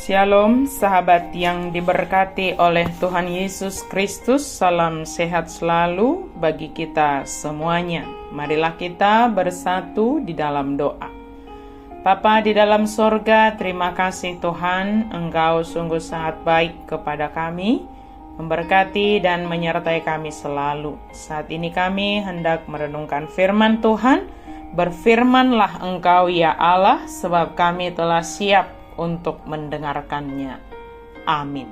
Shalom sahabat yang diberkati oleh Tuhan Yesus Kristus. Salam sehat selalu bagi kita semuanya. Marilah kita bersatu di dalam doa. Bapa di dalam sorga, terima kasih Tuhan, Engkau sungguh sangat baik kepada kami, memberkati dan menyertai kami selalu. Saat ini kami hendak merenungkan firman Tuhan. Berfirmanlah Engkau ya Allah, sebab kami telah siap untuk mendengarkannya. Amin.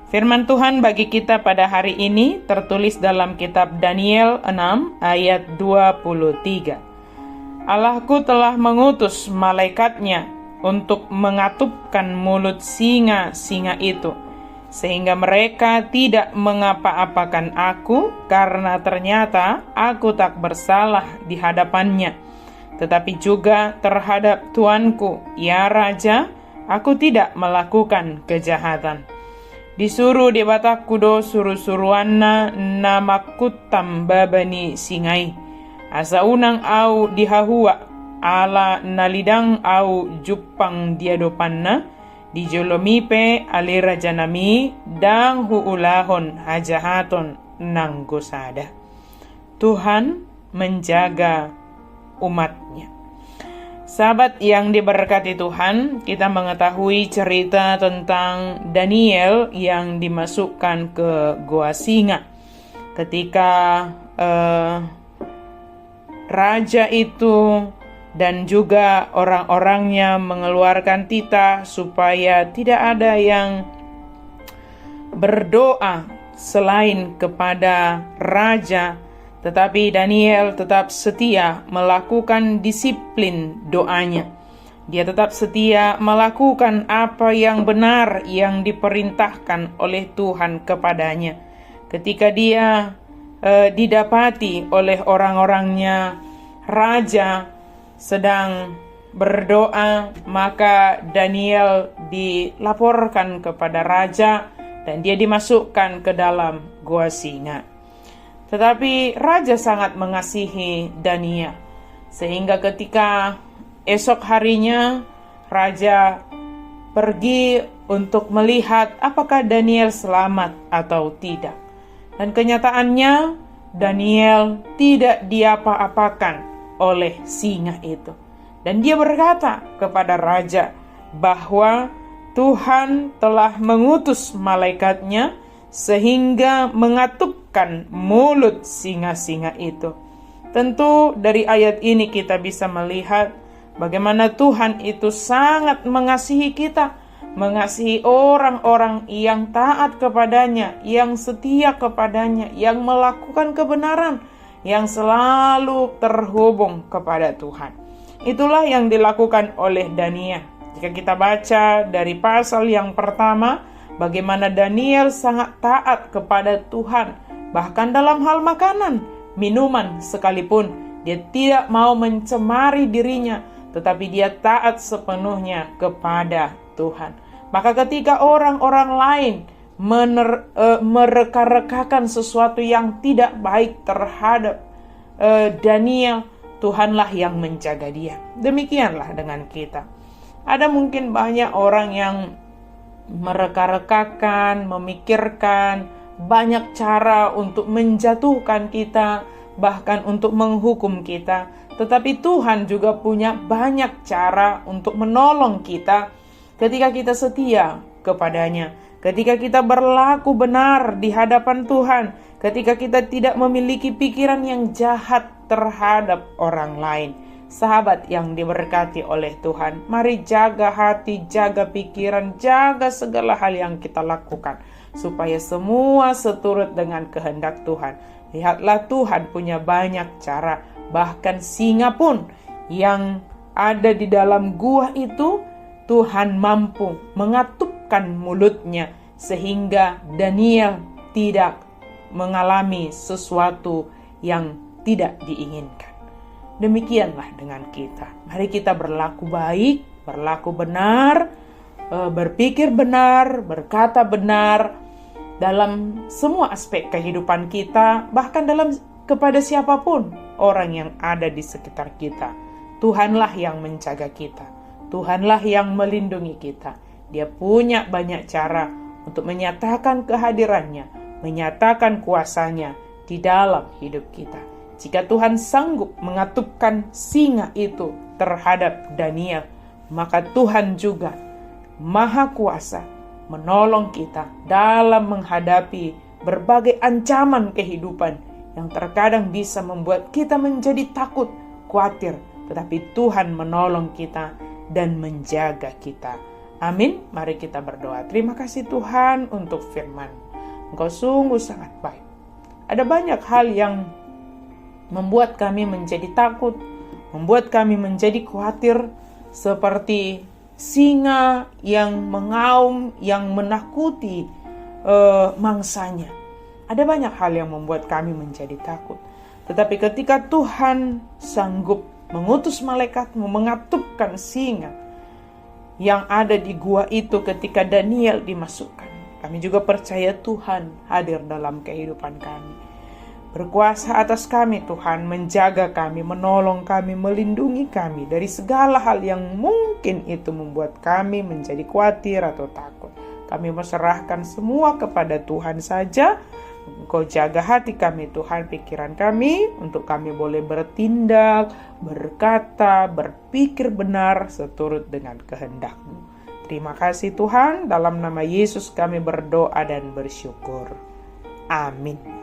Firman Tuhan bagi kita pada hari ini tertulis dalam kitab Daniel 6 ayat 23. Allahku telah mengutus malaikatnya untuk mengatupkan mulut singa-singa itu, sehingga mereka tidak mengapa-apakan aku, karena ternyata aku tak bersalah di hadapannya. Tetapi juga terhadap Tuanku, ya Raja, aku tidak melakukan kejahatan. Disuruh di batak kudo suruh-suruanna namakutam babani singai. Asa unang au dihahua ala nalidang au jupang diadopanna. Dijolomipe alira janami dang huulahon hajahaton nang gosada. Tuhan menjaga umatnya. Sahabat yang diberkati Tuhan, kita mengetahui cerita tentang Daniel yang dimasukkan ke gua singa. Ketika raja itu dan juga orang-orangnya mengeluarkan titah supaya tidak ada yang berdoa selain kepada raja, tetapi Daniel tetap setia melakukan disiplin doanya. Dia tetap setia melakukan apa yang benar yang diperintahkan oleh Tuhan kepadanya. Ketika dia didapati oleh orang-orangnya raja sedang berdoa, maka Daniel dilaporkan kepada raja dan dia dimasukkan ke dalam gua singa. Tetapi raja sangat mengasihi Daniel, sehingga ketika esok harinya raja pergi untuk melihat apakah Daniel selamat atau tidak. Dan kenyataannya Daniel tidak diapa-apakan oleh singa itu. Dan dia berkata kepada raja bahwa Tuhan telah mengutus malaikatnya sehingga mengatupkan mulut singa-singa itu. Tentu dari ayat ini kita bisa melihat bagaimana Tuhan itu sangat mengasihi kita, mengasihi orang-orang yang taat kepadanya, yang setia kepadanya, yang melakukan kebenaran, yang selalu terhubung kepada Tuhan. Itulah yang dilakukan oleh Daniel. Jika kita baca dari pasal yang pertama, bagaimana Daniel sangat taat kepada Tuhan, bahkan dalam hal makanan, minuman sekalipun. Dia tidak mau mencemari dirinya, tetapi dia taat sepenuhnya kepada Tuhan. Maka ketika orang-orang lain mereka-rekakan sesuatu yang tidak baik terhadap Daniel, Tuhanlah yang menjaga dia. Demikianlah dengan kita. Ada mungkin banyak orang yang mereka-rekakan, memikirkan banyak cara untuk menjatuhkan kita, bahkan untuk menghukum kita. Tetapi Tuhan juga punya banyak cara untuk menolong kita ketika kita setia kepadanya, ketika kita berlaku benar di hadapan Tuhan, ketika kita tidak memiliki pikiran yang jahat terhadap orang lain. Sahabat yang diberkati oleh Tuhan, mari jaga hati, jaga pikiran, jaga segala hal yang kita lakukan, supaya semua seturut dengan kehendak Tuhan. Lihatlah, Tuhan punya banyak cara. Bahkan singa pun yang ada di dalam gua itu, Tuhan mampu mengatupkan mulutnya, sehingga Daniel tidak mengalami sesuatu yang tidak diinginkan. Demikianlah dengan kita. Mari kita berlaku baik, berlaku benar, berpikir benar, berkata benar dalam semua aspek kehidupan kita, bahkan kepada siapapun orang yang ada di sekitar kita. Tuhanlah yang menjaga kita. Tuhanlah yang melindungi kita. Dia punya banyak cara untuk menyatakan kehadirannya, menyatakan kuasanya di dalam hidup kita. Jika Tuhan sanggup mengatupkan singa itu terhadap Daniel, maka Tuhan juga Maha Kuasa menolong kita dalam menghadapi berbagai ancaman kehidupan yang terkadang bisa membuat kita menjadi takut, khawatir. Tetapi Tuhan menolong kita dan menjaga kita. Amin. Mari kita berdoa. Terima kasih Tuhan untuk firman. Engkau sungguh sangat baik. Ada banyak hal yang membuat kami menjadi takut, membuat kami menjadi khawatir, seperti singa yang mengaum, yang menakuti mangsanya. Ada banyak hal yang membuat kami menjadi takut. Tetapi ketika Tuhan sanggup mengutus malaikatmu mengatupkan singa yang ada di gua itu ketika Daniel dimasukkan, kami juga percaya Tuhan hadir dalam kehidupan kami. Berkuasa atas kami Tuhan, menjaga kami, menolong kami, melindungi kami dari segala hal yang mungkin itu membuat kami menjadi khawatir atau takut. Kami menserahkan semua kepada Tuhan saja. Engkau jaga hati kami Tuhan, pikiran kami, untuk kami boleh bertindak, berkata, berpikir benar seturut dengan kehendak-Mu. Terima kasih Tuhan, dalam nama Yesus kami berdoa dan bersyukur. Amin.